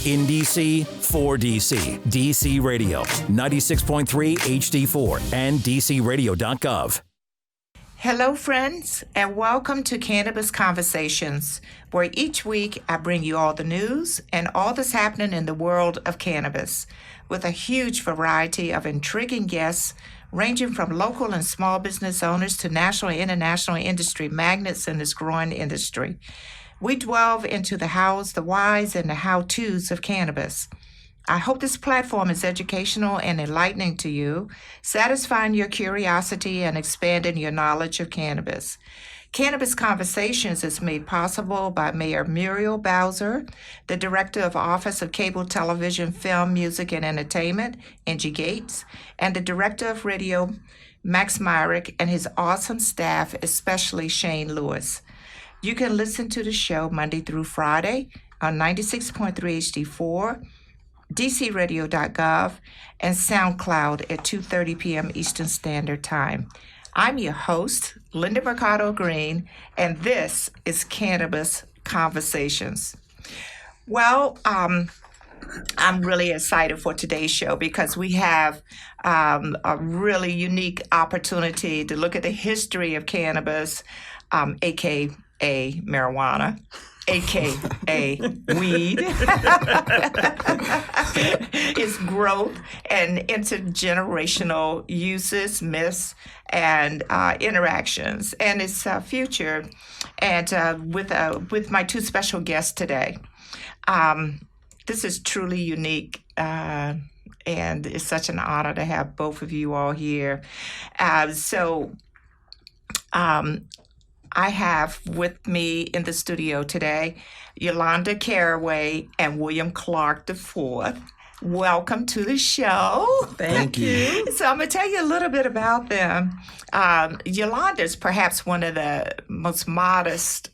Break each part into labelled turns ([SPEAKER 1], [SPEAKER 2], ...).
[SPEAKER 1] In DC, for DC. DC Radio, 96.3 HD4 and DCRadio.gov.
[SPEAKER 2] Hello, friends, and welcome to Cannabis Conversations, where each week I bring you all the news and all that's happening in the world of cannabis, with a huge variety of intriguing guests ranging from local and small business owners to national and international industry magnates in this growing industry. We delve into the hows, the whys, and the how-tos of cannabis. I hope this platform is educational and enlightening to you, satisfying your curiosity and expanding your knowledge of cannabis. Cannabis Conversations is made possible by Mayor Muriel Bowser, the Director of Office of Cable Television, Film, Music, and Entertainment, Angie Gates, and the Director of Radio, Max Myrick, and his awesome staff, especially Shane Lewis. You can listen to the show Monday through Friday on 96.3 HD4, DCRadio.gov, and SoundCloud at 2:30 p.m. Eastern Standard Time. I'm your host, Linda Mercado Greene, and this is Cannabis Conversations. Well, I'm really excited for today's show because we have a really unique opportunity to look at the history of cannabis, aka marijuana, aka weed, its growth and intergenerational uses, myths, and interactions, and its future. And with my two special guests today, this is truly unique. And it's such an honor to have both of you all here. I have with me in the studio today Yolanda Caraway and William Clark IV. Welcome to the show.
[SPEAKER 3] Thank you.
[SPEAKER 2] So I'm going to tell you a little bit about them. Yolanda is perhaps one of the most modest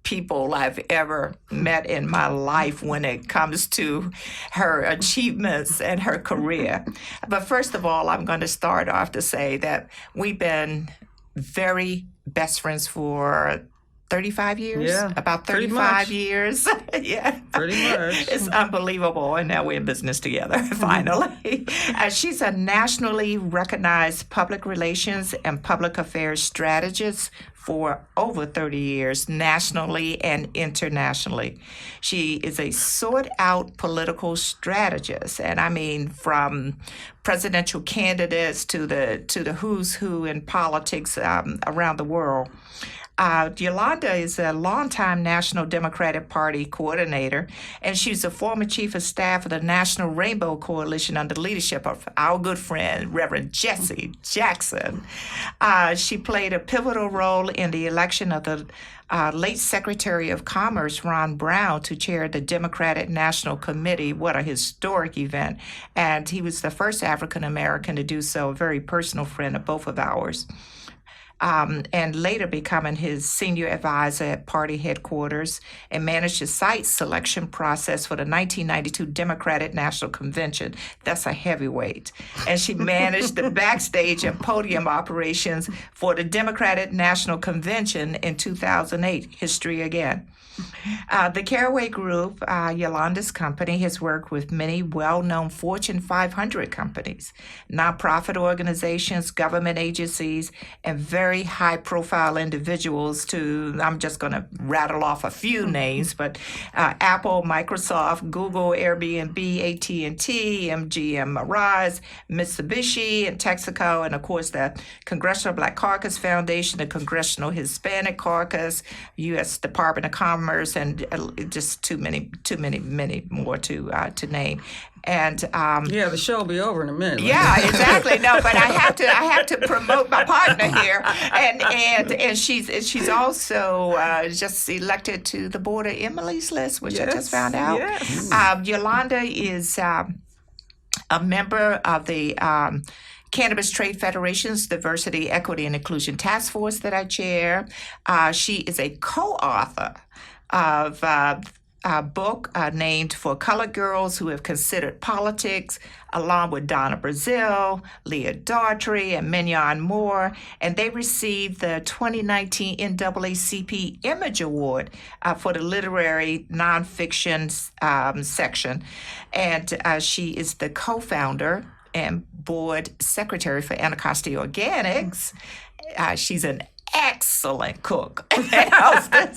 [SPEAKER 2] people I've ever met in my life when it comes to her achievements and her career. But first of all, I'm going to start off to say that we've been very best friends for 35 years?
[SPEAKER 3] Yeah.
[SPEAKER 2] About 35 years. Yeah.
[SPEAKER 3] Pretty much.
[SPEAKER 2] It's unbelievable. And now we're in business together, finally. She's a nationally recognized public relations and public affairs strategist for over 30 years, nationally and internationally. She is a sought-out political strategist, and I mean from presidential candidates to the who's who in politics around the world. Yolanda is a longtime National Democratic Party coordinator, and she's a former chief of staff of the National Rainbow Coalition under the leadership of our good friend, Reverend Jesse Jackson. She played a pivotal role in the election of the late Secretary of Commerce, Ron Brown, to chair the Democratic National Committee. What a historic event. And he was the first African American to do so, a very personal friend of both of ours. And later becoming his senior advisor at party headquarters and managed the site selection process for the 1992 Democratic National Convention. That's a heavyweight. And she managed the backstage and podium operations for the Democratic National Convention in 2008. History again. The Caraway Group, Yolanda's company, has worked with many well-known Fortune 500 companies, nonprofit organizations, government agencies, and very high-profile individuals I'm just going to rattle off a few names, but Apple, Microsoft, Google, Airbnb, AT&T, MGM Arise, Mitsubishi, and Texaco, and of course the Congressional Black Caucus Foundation, the Congressional Hispanic Caucus, U.S. Department of Commerce, and just too many more to name. And
[SPEAKER 3] the show will be over in a minute.
[SPEAKER 2] Yeah, exactly. No, but I have to promote my partner here, and she's also just elected to the board of Emily's List, which I just found out.
[SPEAKER 3] Yes.
[SPEAKER 2] Yolanda is a member of the Cannabis Trade Federation's Diversity, Equity, and Inclusion Task Force that I chair. She is a co-author of book named For Colored Girls Who Have Considered Politics, along with Donna Brazile, Leah Daughtry, and Mignon Moore. And they received the 2019 NAACP Image Award for the literary nonfiction section. And she is the co-founder and board secretary for Anacostia Organics. She's an excellent cook and hostess.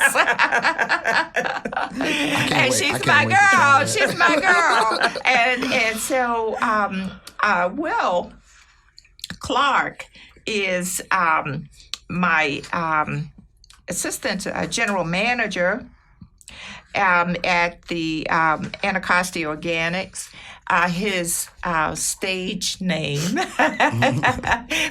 [SPEAKER 2] And she's my girl. She's my girl. And so Will Clark is my assistant general manager at the Anacostia Organics. His stage name,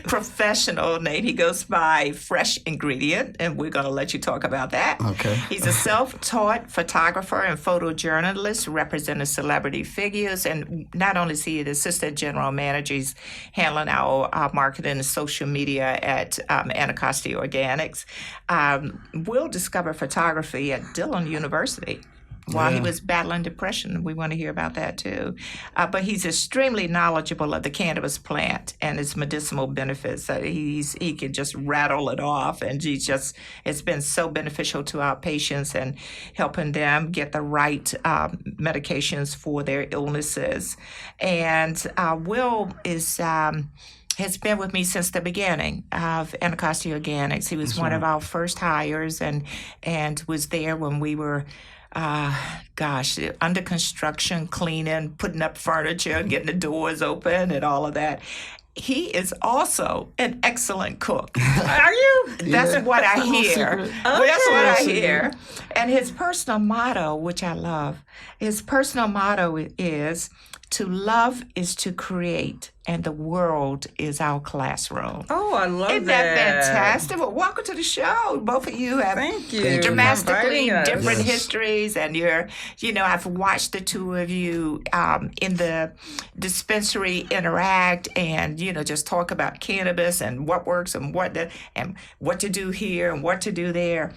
[SPEAKER 2] professional name, he goes by Fresh Ingredient, and we're going to let you talk about that.
[SPEAKER 4] Okay.
[SPEAKER 2] He's a self-taught photographer and photojournalist representing celebrity figures, and not only is he the assistant general manager, he's handling our marketing and social media at Anacostia Organics. Will discovered photography at Dillon University while he was battling depression. We want to hear about that too. But he's extremely knowledgeable of the cannabis plant and its medicinal benefits. He can just rattle it off, and it's been so beneficial to our patients and helping them get the right medications for their illnesses. And Will has been with me since the beginning of Anacostia Organics. He was one of our first hires and was there when we were under construction, cleaning, putting up furniture, getting the doors open and all of that. He is also an excellent cook.
[SPEAKER 3] Are you?
[SPEAKER 2] That's what I hear.
[SPEAKER 3] Okay.
[SPEAKER 2] That's what I hear. And his personal motto, which I love, is to love is to create, and the world is our classroom.
[SPEAKER 3] Oh, I love
[SPEAKER 2] Isn't that fantastic? Well, welcome to the show. Both of you have
[SPEAKER 3] Thank you.
[SPEAKER 2] dramatically
[SPEAKER 3] Inviting us.
[SPEAKER 2] different histories, and I've watched the two of you in the dispensary interact and, just talk about cannabis and what works and what to do here and what to do there.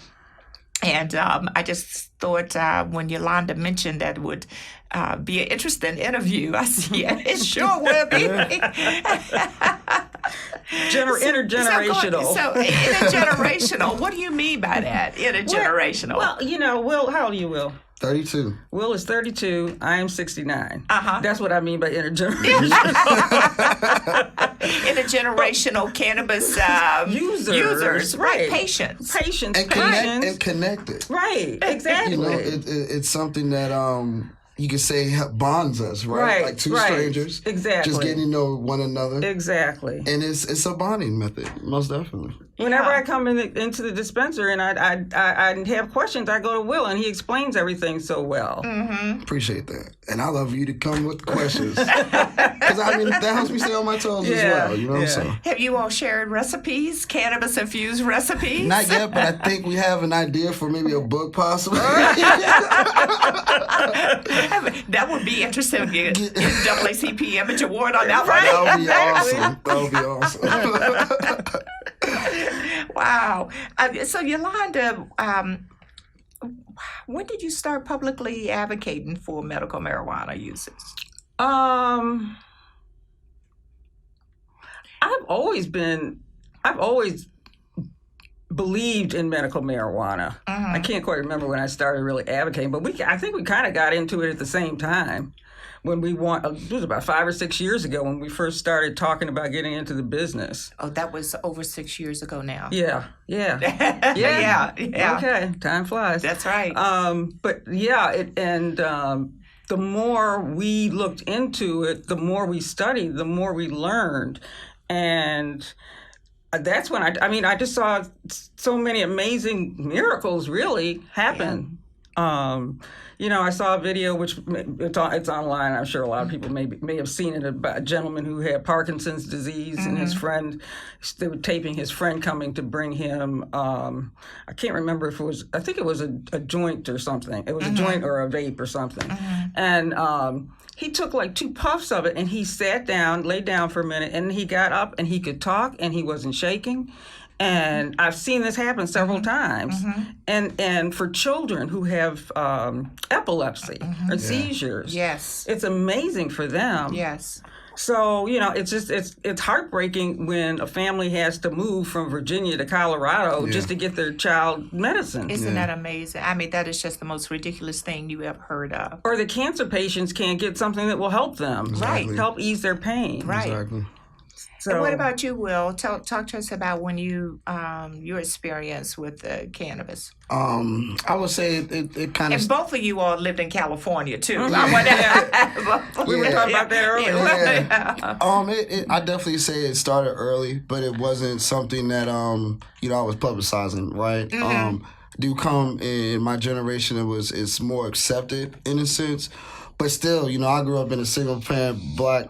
[SPEAKER 2] And I just thought when Yolanda mentioned that would be an interesting interview, I said, yeah, it sure will be.
[SPEAKER 3] Intergenerational.
[SPEAKER 2] So intergenerational, what do you mean by that, intergenerational?
[SPEAKER 3] Well, Will, how old are you, Will?
[SPEAKER 4] 32.
[SPEAKER 3] Will is 32. I am 69.
[SPEAKER 2] Uh-huh.
[SPEAKER 3] That's what I mean by intergenerational.
[SPEAKER 2] Intergenerational cannabis users, right? Patients.
[SPEAKER 4] And connected.
[SPEAKER 3] Right, exactly.
[SPEAKER 4] It's something that you could say bonds us, right? Like two strangers.
[SPEAKER 3] Exactly.
[SPEAKER 4] Just getting to know one another.
[SPEAKER 3] Exactly.
[SPEAKER 4] And it's a bonding method, most definitely.
[SPEAKER 3] Whenever I come into the dispensary and I have questions, I go to Will, and he explains everything so well.
[SPEAKER 2] Mm-hmm.
[SPEAKER 4] Appreciate that. And I love you to come with questions. Because, that helps me stay on my toes as well. You know what I'm saying?
[SPEAKER 2] Have you all shared recipes, cannabis-infused recipes?
[SPEAKER 4] Not yet, but I think we have an idea for maybe a book, possibly.
[SPEAKER 2] That would be interesting. Get NAACP Image Award on that one.
[SPEAKER 4] That would be awesome.
[SPEAKER 2] Wow. So Yolanda, when did you start publicly advocating for medical marijuana uses?
[SPEAKER 3] I've always believed in medical marijuana.
[SPEAKER 2] Mm-hmm.
[SPEAKER 3] I can't quite remember when I started really advocating, but I think we kind of got into it at the same time. When it was about 5 or 6 years ago when we first started talking about getting into the business.
[SPEAKER 2] Oh, that was over 6 years ago now.
[SPEAKER 3] Yeah.
[SPEAKER 2] Yeah.
[SPEAKER 3] Okay, time flies.
[SPEAKER 2] That's right.
[SPEAKER 3] But yeah, the more we looked into it, the more we studied, the more we learned, and that's when I just saw so many amazing miracles really happen. Yeah. I saw a video, which it's online. I'm sure a lot of people may have seen it, about a gentleman who had Parkinson's disease, and his friend, they were taping his friend coming to bring him, I can't remember if I think it was a joint or something. It was a joint or a vape or something. And he took like 2 puffs of it, and he sat down, laid down for a minute, and he got up and he could talk, and he wasn't shaking. And I've seen this happen several times. And for children who have epilepsy or seizures, it's amazing for them.
[SPEAKER 2] Yes.
[SPEAKER 3] So, it's heartbreaking when a family has to move from Virginia to Colorado just to get their child medicine.
[SPEAKER 2] Isn't that amazing? I mean, that is just the most ridiculous thing you ever heard of.
[SPEAKER 3] Or the cancer patients can't get something that will help them. Help ease their pain.
[SPEAKER 2] Right.
[SPEAKER 4] Exactly.
[SPEAKER 2] So, and what about you, Will? Talk to us about when you your experience with cannabis.
[SPEAKER 4] I would say it kind of.
[SPEAKER 2] And both of you all lived in California too.
[SPEAKER 3] We were talking about that earlier.
[SPEAKER 4] I definitely say it started early, but it wasn't something that I was publicizing, right? Do come in my generation, it's more accepted in a sense, but still, I grew up in a single parent Black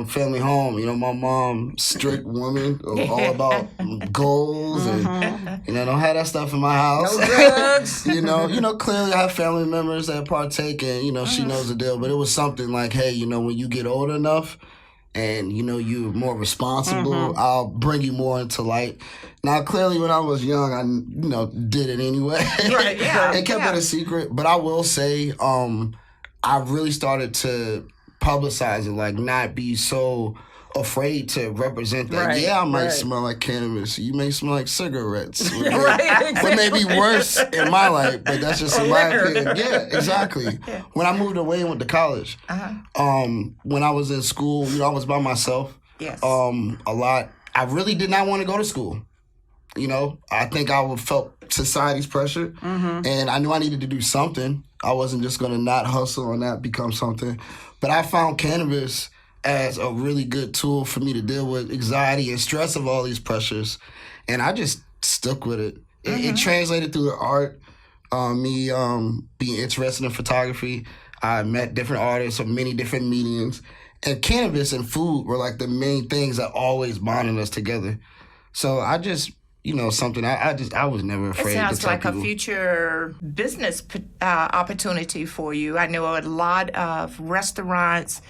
[SPEAKER 4] family home. My mom, strict woman, all about goals, and don't have that stuff in my house.
[SPEAKER 3] No drugs.
[SPEAKER 4] Clearly I have family members that partake, and she knows the deal. But it was something like, hey, when you get old enough, and you're more responsible, I'll bring you more into light. Now, clearly, when I was young, I did it anyway.
[SPEAKER 2] Right, yeah,
[SPEAKER 4] and kept it a secret. But I will say, I really started to publicize it, like not be so afraid to represent that. I might smell like cannabis. You may smell like cigarettes. What may be worse in my life, but that's just in my opinion. Yeah, exactly. When I moved away and went to college, when I was in school, I was by myself.
[SPEAKER 2] Yes.
[SPEAKER 4] A lot. I really did not want to go to school. I think I felt society's pressure, and I knew I needed to do something. I wasn't just going to not hustle or not become something. But I found cannabis as a really good tool for me to deal with anxiety and stress of all these pressures. And I just stuck with it. It translated through the art. Me being interested in photography, I met different artists of many different mediums. And cannabis and food were like the main things that always bonded us together. So I just... something I was never afraid to tell people. It sounds
[SPEAKER 2] like a future business opportunity for you. I know a lot of restaurants,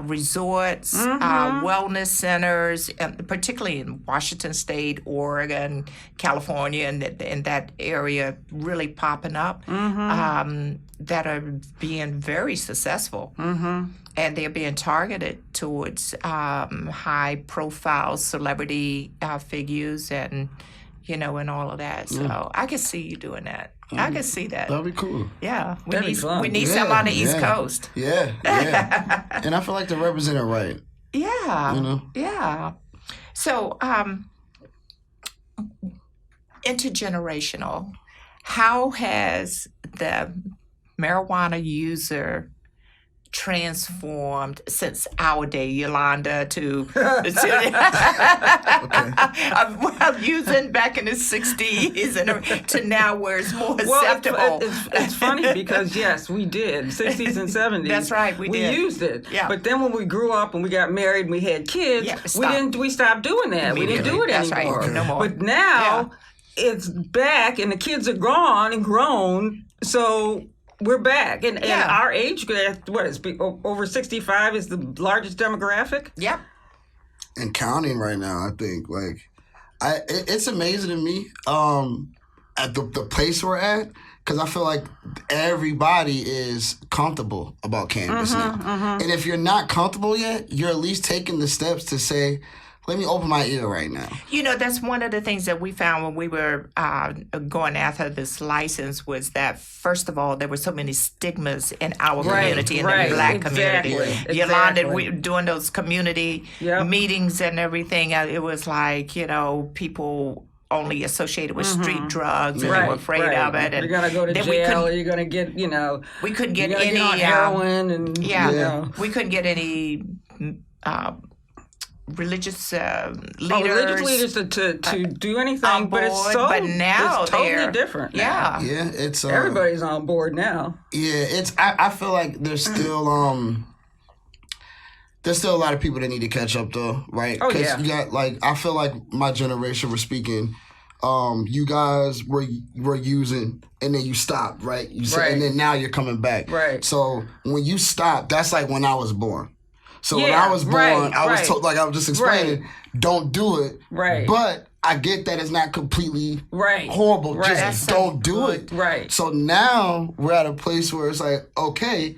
[SPEAKER 2] resorts, wellness centers, and particularly in Washington State, Oregon, California, and in that area really popping up that are being very successful. And they're being targeted towards high-profile celebrity figures and, and all of that. So I can see you doing that. I can see that.
[SPEAKER 4] That'd be cool.
[SPEAKER 2] Yeah.
[SPEAKER 3] That'd be fun.
[SPEAKER 2] We need some on the East Coast.
[SPEAKER 4] Yeah. And I feel like to represent it right.
[SPEAKER 2] Yeah. Yeah. So, intergenerational, how has the marijuana user transformed since our day, Yolanda, to of using back in the 60s and to now where it's more acceptable.
[SPEAKER 3] It's funny because, yes, we did. 60s and 70s.
[SPEAKER 2] That's right, we did.
[SPEAKER 3] We used it.
[SPEAKER 2] Yeah.
[SPEAKER 3] But then when we grew up and we got married and we had kids, we stopped doing that. We didn't do it anymore.
[SPEAKER 2] Right. No more.
[SPEAKER 3] But now it's back and the kids are gone and grown, so... We're back, and our age, what is over 65 is the largest demographic?
[SPEAKER 2] Yep.
[SPEAKER 4] And counting right now, I think. It's amazing to me at the place we're at, because I feel like everybody is comfortable about cannabis now. And if you're not comfortable yet, you're at least taking the steps to say, let me open my ear right now.
[SPEAKER 2] That's one of the things that we found when we were going after this license was that, first of all, there were so many stigmas in our community, in the Black community. Yolanda, we doing those community meetings and everything, it was like, people only associated with street drugs and they were afraid of it. And
[SPEAKER 3] you're going to go to jail or you're going to get,
[SPEAKER 2] we couldn't get any...
[SPEAKER 3] Get on heroin and...
[SPEAKER 2] We couldn't get any... religious leaders
[SPEAKER 3] to do anything, but
[SPEAKER 2] now
[SPEAKER 3] it's totally different.
[SPEAKER 2] Yeah,
[SPEAKER 4] it's
[SPEAKER 3] everybody's on board now.
[SPEAKER 4] Yeah, it's. I feel like there's still a lot of people that need to catch up though, right?
[SPEAKER 3] Oh yeah.
[SPEAKER 4] You got I feel like my generation was speaking. You guys were using and then you stopped, right? And then now you're coming back,
[SPEAKER 3] right?
[SPEAKER 4] So when you stopped, that's like when I was born. So when I was born, I was told, like I was just explaining, don't do it.
[SPEAKER 3] Right.
[SPEAKER 4] But I get that it's not completely
[SPEAKER 3] Right.
[SPEAKER 4] horrible.
[SPEAKER 3] Right.
[SPEAKER 4] Just don't do it.
[SPEAKER 3] Right.
[SPEAKER 4] So now we're at a place where it's like, okay,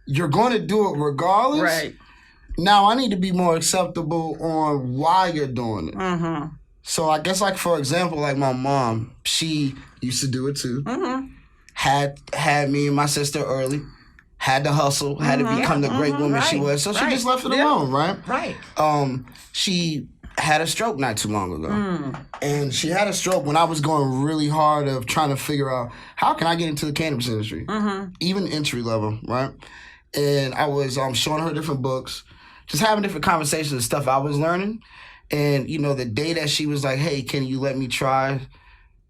[SPEAKER 4] you're going to do it regardless.
[SPEAKER 3] Right.
[SPEAKER 4] Now I need to be more acceptable on why you're doing it.
[SPEAKER 3] Mm-hmm.
[SPEAKER 4] So I guess, like, for example, like my mom, she used to do it too.
[SPEAKER 3] Mm-hmm.
[SPEAKER 4] Had me and my sister early. Had to hustle. Had to become the great woman she was. So she just left it alone, right?
[SPEAKER 2] Right.
[SPEAKER 4] She had a stroke not too long ago. And she had a stroke when I was going really hard of trying to figure out how can I get into the cannabis industry, even entry level, right? And I was showing her different books, just having different conversations and stuff I was learning. And, you know, the day that she was like, hey, can you let me try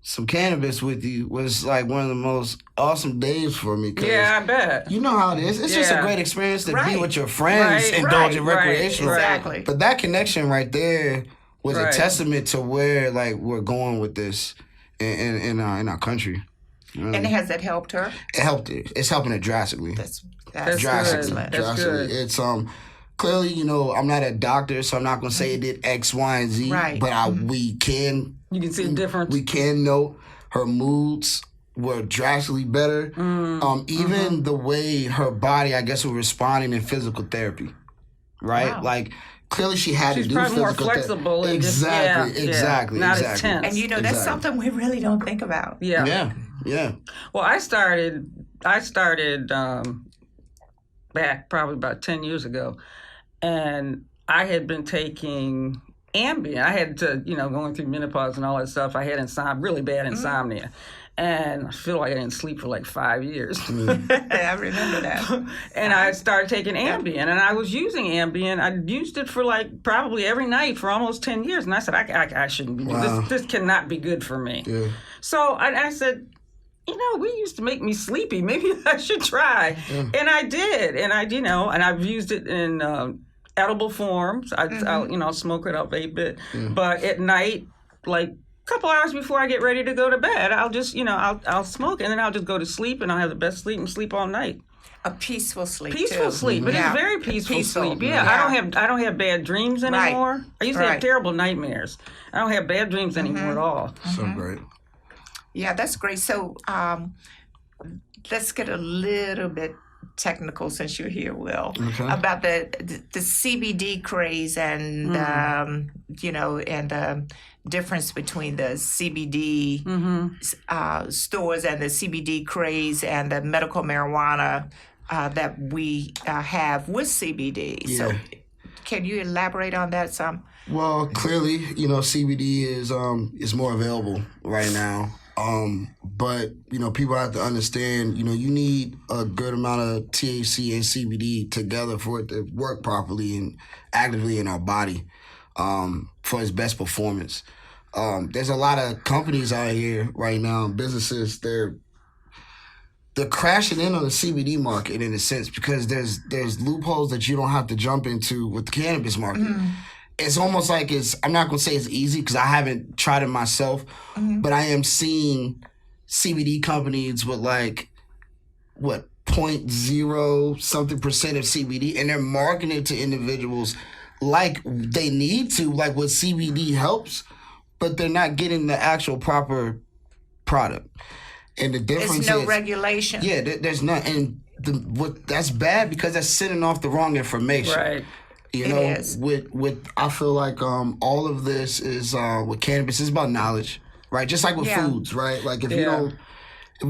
[SPEAKER 4] some cannabis with you was like one of the most awesome days for me.
[SPEAKER 3] Yeah, I bet.
[SPEAKER 4] You know how it is. It's just a great experience to be with your friends,
[SPEAKER 3] Right,
[SPEAKER 4] indulge in
[SPEAKER 3] right,
[SPEAKER 4] recreational.
[SPEAKER 2] Exactly.
[SPEAKER 4] But that connection right there was a testament to where like we're going with this in our country. Really.
[SPEAKER 2] And has it helped her?
[SPEAKER 4] It helped it. It's helping it drastically.
[SPEAKER 2] That's
[SPEAKER 4] drastically.
[SPEAKER 2] excellent.
[SPEAKER 3] That's good.
[SPEAKER 4] It's clearly, you know, I'm not a doctor, so I'm not gonna say it did X, Y, and Z.
[SPEAKER 2] Right.
[SPEAKER 4] But we can.
[SPEAKER 3] You can see the difference.
[SPEAKER 4] We can note her moods were drastically better. Even the way her body, I guess, was responding in physical therapy. Right?
[SPEAKER 2] Wow.
[SPEAKER 4] Like, clearly she had
[SPEAKER 3] She's
[SPEAKER 4] to do
[SPEAKER 3] probably more
[SPEAKER 4] physical
[SPEAKER 3] flexible. And
[SPEAKER 4] Exactly.
[SPEAKER 3] Not as tense.
[SPEAKER 2] And you know, that's something we really don't think about.
[SPEAKER 3] Yeah. Well, I started back probably about 10 years ago, and I had been taking Ambien. I had to, you know, going through menopause and all that stuff. I had really bad insomnia. And I feel like I didn't sleep for like 5 years.
[SPEAKER 2] I remember that.
[SPEAKER 3] And I started taking Ambien, and I was using Ambien. I used it for like probably every night for almost 10 years. And I said, I shouldn't be doing this. This cannot be good for me. Yeah. So I said, you know, we used to make me sleepy. Maybe I should try. Yeah. And I did. And I've used it in edible forms. I'll smoke it, I'll vape it. Yeah. But at night, like a couple hours before I get ready to go to bed, I'll just, I'll smoke, and then I'll just go to sleep, and I'll have the best sleep and sleep all night.
[SPEAKER 2] A peaceful sleep.
[SPEAKER 3] Peaceful sleep. But it's very peaceful sleep. Yeah. I don't have bad dreams anymore. Right. I used to have terrible nightmares. I don't have bad dreams anymore at all.
[SPEAKER 4] So great.
[SPEAKER 2] Yeah, that's great. So let's get a little bit technical since you're here, Will, about the CBD craze and and the difference between the CBD stores and the CBD craze and the medical marijuana that we have with CBD. Yeah. So can you elaborate on that some?
[SPEAKER 4] Well, clearly, CBD is more available right now. But people have to understand, you need a good amount of THC and CBD together for it to work properly and actively in our body, for its best performance. There's a lot of companies out here right now, businesses, they're crashing in on the CBD market in a sense because there's loopholes that you don't have to jump into with the cannabis market. It's almost like I'm not going to say it's easy because I haven't tried it myself, but I am seeing CBD companies with 0.0 something percent of CBD, and they're marketing it to individuals like they need to, like what CBD helps, but they're not getting the actual proper product. And the difference
[SPEAKER 2] is regulation.
[SPEAKER 4] Yeah, there's not. And that's bad because that's sending off the wrong information.
[SPEAKER 2] Right.
[SPEAKER 4] With I feel like all of this is with cannabis is about knowledge, right? Just like with foods, right? Like if we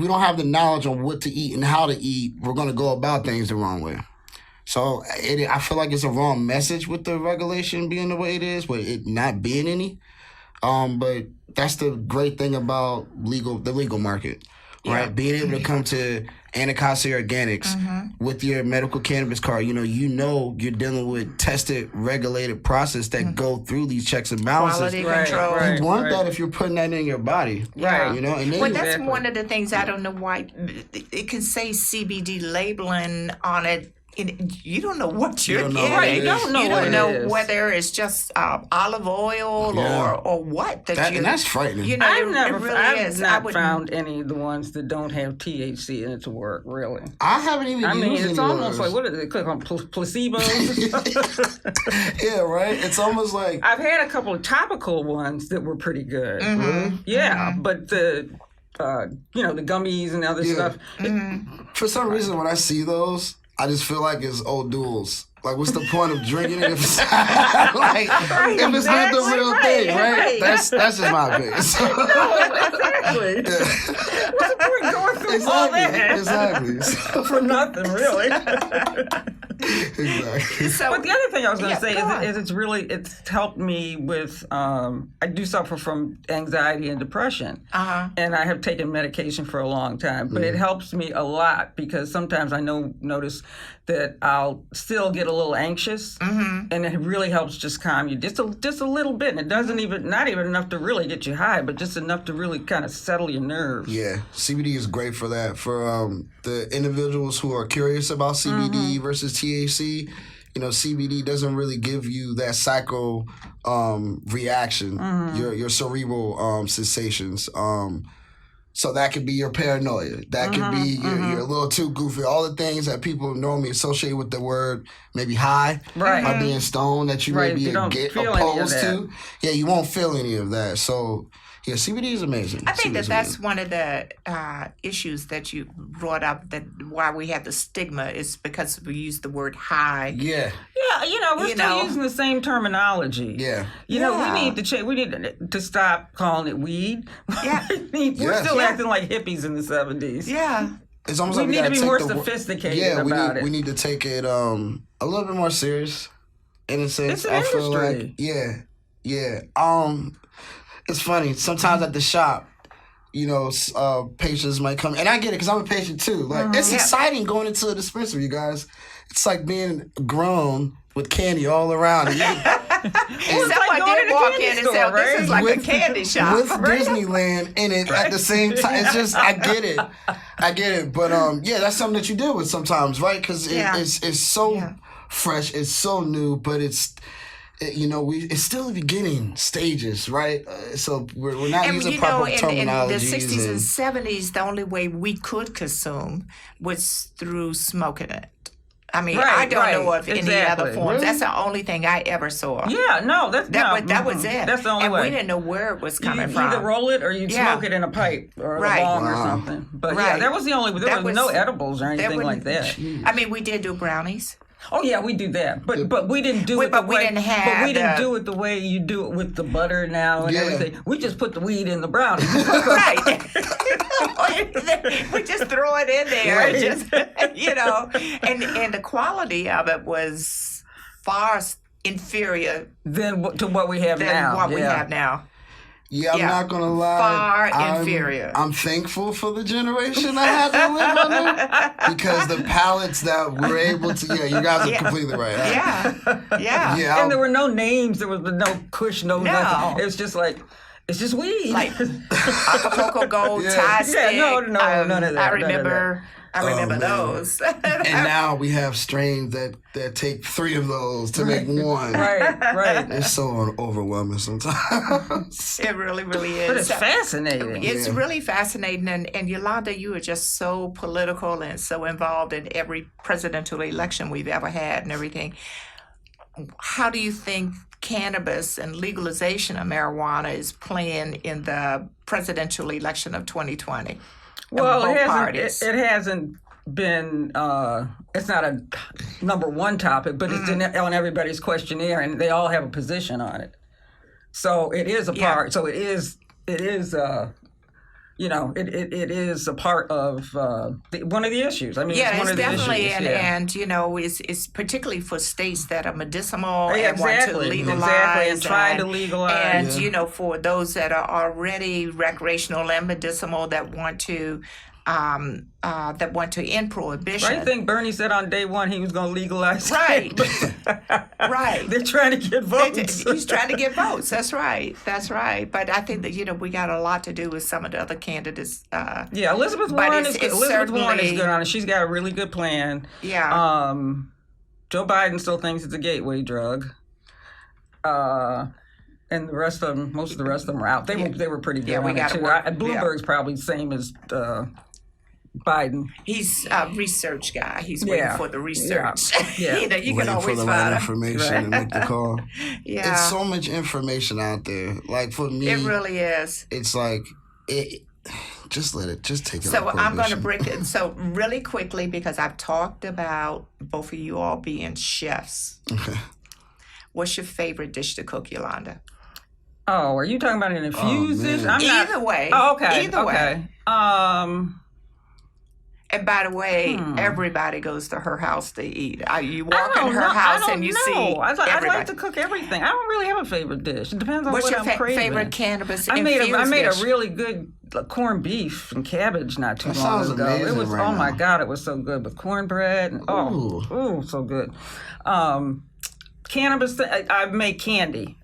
[SPEAKER 4] don't have the knowledge on what to eat and how to eat, we're gonna go about things the wrong way. So I feel like it's a wrong message with the regulation being the way it is, with it not being any. But that's the great thing about the legal market, right? Being able to come to Anacostia Organics with your medical cannabis card, you're dealing with tested, regulated process that go through these checks and balances.
[SPEAKER 2] Quality control.
[SPEAKER 4] You want that if you're putting that in your body.
[SPEAKER 2] Right.
[SPEAKER 4] And
[SPEAKER 2] then that's one of the things I don't know why it can say CBD labeling on it you don't know what you're
[SPEAKER 4] don't know
[SPEAKER 2] getting.
[SPEAKER 4] what it
[SPEAKER 3] You don't know
[SPEAKER 2] You
[SPEAKER 3] what
[SPEAKER 2] don't
[SPEAKER 3] it
[SPEAKER 2] know
[SPEAKER 3] is.
[SPEAKER 2] whether it's just olive oil or what
[SPEAKER 4] and that's frightening.
[SPEAKER 2] You know,
[SPEAKER 3] I've not found any of the ones that don't have THC in it to work, really.
[SPEAKER 4] I haven't even used any
[SPEAKER 3] it's
[SPEAKER 4] of
[SPEAKER 3] almost
[SPEAKER 4] those.
[SPEAKER 3] like, what is it, click on placebos?
[SPEAKER 4] Yeah, right? It's almost like...
[SPEAKER 3] I've had a couple of topical ones that were pretty good.
[SPEAKER 2] Mm-hmm.
[SPEAKER 3] Yeah, but the gummies and other stuff.
[SPEAKER 4] For some reason, when I see those, I just feel like it's old duels. Like, what's the point of drinking it if it's, if it's not the real thing, right? That's just my opinion. So,
[SPEAKER 3] Exactly. What's the point of going through all that?
[SPEAKER 4] Exactly. So,
[SPEAKER 3] For nothing, really.
[SPEAKER 4] exactly.
[SPEAKER 3] But the other thing I was going to say
[SPEAKER 2] go on.
[SPEAKER 3] is it's helped me with, I do suffer from anxiety and depression. And I have taken medication for a long time. But it helps me a lot because sometimes I notice that I'll still get a little anxious. And it really helps just calm you just a little bit. And it doesn't not even enough to really get you high, but just enough to really kind of settle your nerves.
[SPEAKER 4] Yeah, CBD is great for that. For the individuals who are curious about CBD versus THC, CBD doesn't really give you that psycho reaction, your cerebral sensations. So that could be your paranoia. That could be you're a little too goofy. All the things that people normally associate with the word maybe high or being stoned that you maybe get opposed to. Yeah, you won't feel any of that. So, yeah, CBD is amazing.
[SPEAKER 2] I think that's one of the issues that you brought up, that why we have the stigma is because we use the word high.
[SPEAKER 4] Yeah.
[SPEAKER 3] Yeah, we're still using the same terminology.
[SPEAKER 4] Yeah.
[SPEAKER 3] We need to change. We need to stop calling it weed.
[SPEAKER 2] Yeah.
[SPEAKER 3] We're still acting like hippies in the 70s.
[SPEAKER 2] Yeah.
[SPEAKER 4] It's almost
[SPEAKER 3] we
[SPEAKER 4] like
[SPEAKER 3] need to be more
[SPEAKER 4] take
[SPEAKER 3] sophisticated about it.
[SPEAKER 4] We need to take it a little bit more serious, in a sense.
[SPEAKER 3] It's an
[SPEAKER 4] I feel
[SPEAKER 3] industry.
[SPEAKER 4] like, it's funny. Sometimes at the shop, patients might come, and I get it because I'm a patient too. Like it's exciting going into a dispensary, you guys. It's like being grown with candy all around. And
[SPEAKER 2] Someone
[SPEAKER 3] like going
[SPEAKER 2] did
[SPEAKER 3] to
[SPEAKER 2] walk
[SPEAKER 3] candy
[SPEAKER 2] in and
[SPEAKER 3] store,
[SPEAKER 2] say,
[SPEAKER 3] right?
[SPEAKER 2] "This is like a candy shop."
[SPEAKER 4] with Disneyland in it at the same time. It's just I get it. But that's something that you deal with sometimes, right? Because it's so fresh, it's so new, but it's still the beginning stages, right? So we're not using proper terminology.
[SPEAKER 2] In the 60s and 70s, the only way we could consume was through smoking it. I mean, I don't know of any other forms.
[SPEAKER 4] Really?
[SPEAKER 2] That's the only thing I ever saw.
[SPEAKER 3] Yeah, no,
[SPEAKER 2] That was it.
[SPEAKER 3] That's the only
[SPEAKER 2] and
[SPEAKER 3] way.
[SPEAKER 2] we didn't know where it was coming
[SPEAKER 3] you
[SPEAKER 2] from.
[SPEAKER 3] either roll it or you smoke it in a pipe or a bong or something. But that was the only. There was no edibles or anything like that.
[SPEAKER 2] I mean, we did do brownies.
[SPEAKER 3] Oh yeah, we do that, but we didn't do it.
[SPEAKER 2] But we didn't
[SPEAKER 3] do it the way you do it with the butter now and everything. We just put the weed in the brownie.
[SPEAKER 2] Right. We just throw it in there, and the quality of it was far inferior
[SPEAKER 3] than to what we have now.
[SPEAKER 2] We have now.
[SPEAKER 4] Yeah, I'm not gonna lie.
[SPEAKER 2] Far inferior.
[SPEAKER 4] I'm thankful for the generation I had to live under because the palettes that we're able to. Yeah, you guys are completely right.
[SPEAKER 2] Yeah.
[SPEAKER 3] And there were no names. There was no Kush, no nothing. It was just like. It's just weed.
[SPEAKER 2] Like Acapulco Gold, Thai stick.
[SPEAKER 3] No, none of that.
[SPEAKER 2] I remember those.
[SPEAKER 4] And now we have strains that take 3 of those to make one.
[SPEAKER 3] Right.
[SPEAKER 4] It's so overwhelming sometimes.
[SPEAKER 2] It really, really is.
[SPEAKER 3] But it's fascinating.
[SPEAKER 2] It's really fascinating. And Yolanda, you are just so political and so involved in every presidential election we've ever had and everything. How do you think cannabis and legalization of marijuana is playing in the presidential election of 2020?
[SPEAKER 3] Well, it hasn't been, it's not a number one topic, but it's on everybody's questionnaire, and they all have a position on it. So it is a part. So it is it is a part of one of the issues. I mean, it's one of the
[SPEAKER 2] definitely,
[SPEAKER 3] issues.
[SPEAKER 2] and it's particularly for states that are medicinal and want to legalize.
[SPEAKER 3] Exactly, and trying to legalize.
[SPEAKER 2] And, for those that are already recreational and medicinal that want to that want to end prohibition.
[SPEAKER 3] I think Bernie said on day one he was going to legalize
[SPEAKER 2] Right. Right.
[SPEAKER 3] They're trying to get votes.
[SPEAKER 2] He's trying to get votes. That's right. That's right. But I think that, we got a lot to do with some of the other candidates.
[SPEAKER 3] Yeah, Elizabeth Warren is good. Elizabeth Warren is good on it. She's got a really good plan.
[SPEAKER 2] Yeah.
[SPEAKER 3] Joe Biden still thinks it's a gateway drug. And the rest of them, most of the rest of them were out. They were pretty good.
[SPEAKER 2] Yeah, we got to
[SPEAKER 3] work. Bloomberg's probably the same as Biden.
[SPEAKER 2] He's a research guy. He's waiting for the research.
[SPEAKER 3] Yeah.
[SPEAKER 2] You can
[SPEAKER 4] waiting
[SPEAKER 2] always
[SPEAKER 4] for the
[SPEAKER 2] find
[SPEAKER 4] right information and make the call.
[SPEAKER 2] Yeah.
[SPEAKER 4] It's so much information out there. Like for me,
[SPEAKER 2] it really is.
[SPEAKER 4] It's like just take it.
[SPEAKER 2] So I'm going to break it. So really quickly, because I've talked about both of you all being chefs.
[SPEAKER 4] Okay.
[SPEAKER 2] What's your favorite dish to cook, Yolanda?
[SPEAKER 3] Oh, are you talking about an infused dish?
[SPEAKER 2] Either way.
[SPEAKER 3] Oh, okay.
[SPEAKER 2] Either way. And by the way,
[SPEAKER 3] Hmm.
[SPEAKER 2] everybody goes to her house to eat. You walk in her house and you see everybody.
[SPEAKER 3] I like to cook everything. I don't really have a favorite dish. It depends on
[SPEAKER 2] What's
[SPEAKER 3] what
[SPEAKER 2] your
[SPEAKER 3] I'm craving.
[SPEAKER 2] favorite cannabis
[SPEAKER 3] I made
[SPEAKER 2] dish?
[SPEAKER 3] a really good corned beef and cabbage not too
[SPEAKER 4] That
[SPEAKER 3] long
[SPEAKER 4] sounds
[SPEAKER 3] ago.
[SPEAKER 4] amazing
[SPEAKER 3] It was
[SPEAKER 4] right
[SPEAKER 3] oh my
[SPEAKER 4] now.
[SPEAKER 3] God, it was so good with cornbread and so good. Cannabis. I make candy.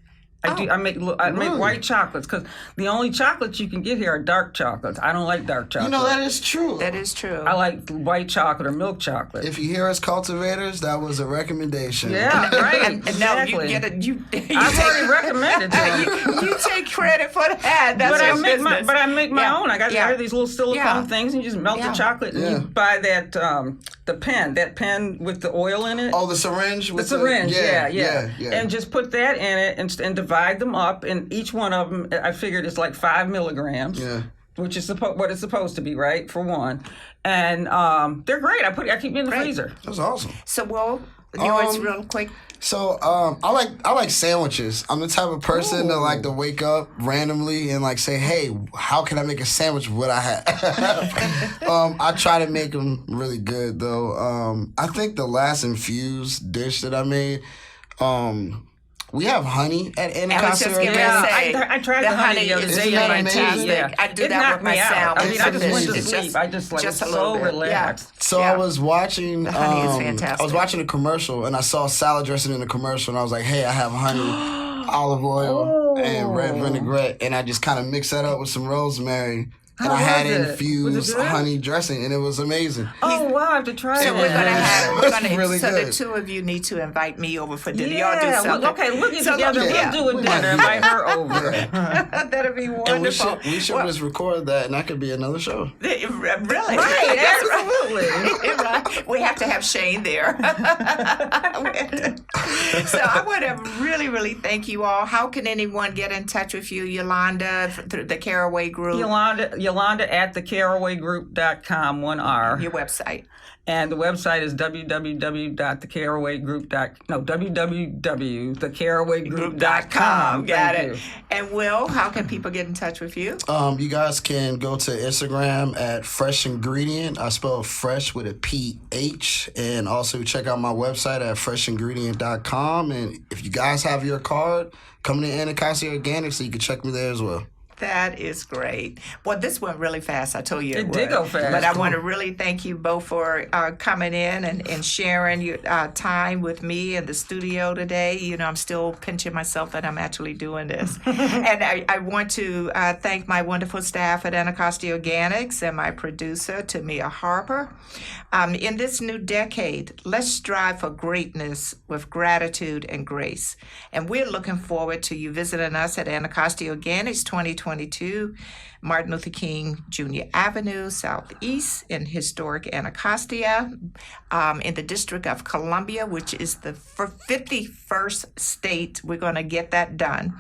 [SPEAKER 3] I make white chocolates because the only chocolates you can get here are dark chocolates. I don't like dark chocolate.
[SPEAKER 4] That is true.
[SPEAKER 2] That is true.
[SPEAKER 3] I like white chocolate or milk chocolate.
[SPEAKER 4] If you hear us cultivators, that was a recommendation.
[SPEAKER 3] Yeah, right. Exactly.
[SPEAKER 2] No, you get it.
[SPEAKER 3] I've already recommended to
[SPEAKER 2] you take credit for that. That's
[SPEAKER 3] but
[SPEAKER 2] your
[SPEAKER 3] business. I make my own. I got these little silicone things, and you just melt the chocolate, and you buy that that pen with the oil in it.
[SPEAKER 4] Oh, the syringe.
[SPEAKER 3] The syringe, yeah. And just put that in it and divide them up, and each one of them, I figured, is like 5 milligrams.
[SPEAKER 4] Yeah.
[SPEAKER 3] Which is what it's supposed to be, right? For one, and they're great. I keep them in the freezer.
[SPEAKER 4] That's awesome.
[SPEAKER 2] So, yours real quick.
[SPEAKER 4] So I like sandwiches. I'm the type of person that like to wake up randomly and like say, hey, how can I make a sandwich with what I have? I try to make them really good though. I think the last infused dish that I made, we have honey at Anacostia.
[SPEAKER 3] I tried the honey the other day in my tea. Yeah.
[SPEAKER 2] I do that with my salad.
[SPEAKER 3] I mean, I just went to sleep. I just so relaxed.
[SPEAKER 4] Yeah. So I was watching.
[SPEAKER 2] The honey is fantastic.
[SPEAKER 4] I was watching a commercial and I saw salad dressing in the commercial and I was like, hey, I have honey, olive oil, and red vinaigrette, and I just kind of mixed that up with some rosemary. And I had infused honey dressing, and it was amazing.
[SPEAKER 3] Oh wow! I have to try
[SPEAKER 2] so
[SPEAKER 3] that.
[SPEAKER 2] We're gonna
[SPEAKER 4] really
[SPEAKER 2] so
[SPEAKER 4] good.
[SPEAKER 2] the two of you need to invite me over for dinner.
[SPEAKER 3] Yeah,
[SPEAKER 2] Y'all do something.
[SPEAKER 3] Okay, we'll get together. We'll do a dinner. Invite her over.
[SPEAKER 2] That'd be wonderful.
[SPEAKER 4] And we should just record that, and that could be another show.
[SPEAKER 2] Really?
[SPEAKER 3] Right, absolutely.
[SPEAKER 2] Right. We have to have Shane there. So I want to really, really thank you all. How can anyone get in touch with you, Yolanda, through the Caraway Group?
[SPEAKER 3] Yolanda at thecarawaygroup.com, one R.
[SPEAKER 2] Your website.
[SPEAKER 3] And the website is www.thecarawaygroup.com.
[SPEAKER 2] Got it. And Will, how can people get in touch with you?
[SPEAKER 4] You guys can go to Instagram at Fresh Ingredient. I spell fresh with a PH. And also check out my website at freshingredient.com. And if you guys have your card, come to Anacostia Organic so you can check me there as well.
[SPEAKER 2] That is great. Well, this went really fast. I told you
[SPEAKER 3] it did go fast.
[SPEAKER 2] But I want to really thank you both for coming in and sharing your time with me in the studio today. I'm still pinching myself that I'm actually doing this. And I want to thank my wonderful staff at Anacostia Organics and my producer, Tamia Harper. In this new decade, let's strive for greatness with gratitude and grace. And we're looking forward to you visiting us at Anacostia Organics 2022, Martin Luther King Jr. Avenue, Southeast in Historic Anacostia, in the District of Columbia, which is the 51st state. We're going to get that done.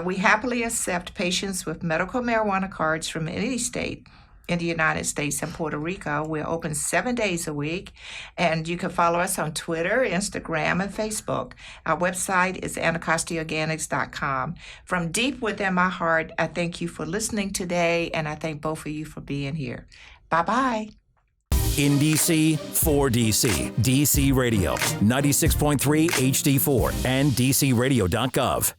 [SPEAKER 2] We happily accept patients with medical marijuana cards from any state in the United States and Puerto Rico. We're open 7 days a week, and you can follow us on Twitter, Instagram, and Facebook. Our website is anacostiaorganics.com. From deep within my heart, I thank you for listening today, and I thank both of you for being here. Bye-bye.
[SPEAKER 1] In DC, for DC, DC Radio, 96.3 HD4, and DCRadio.gov.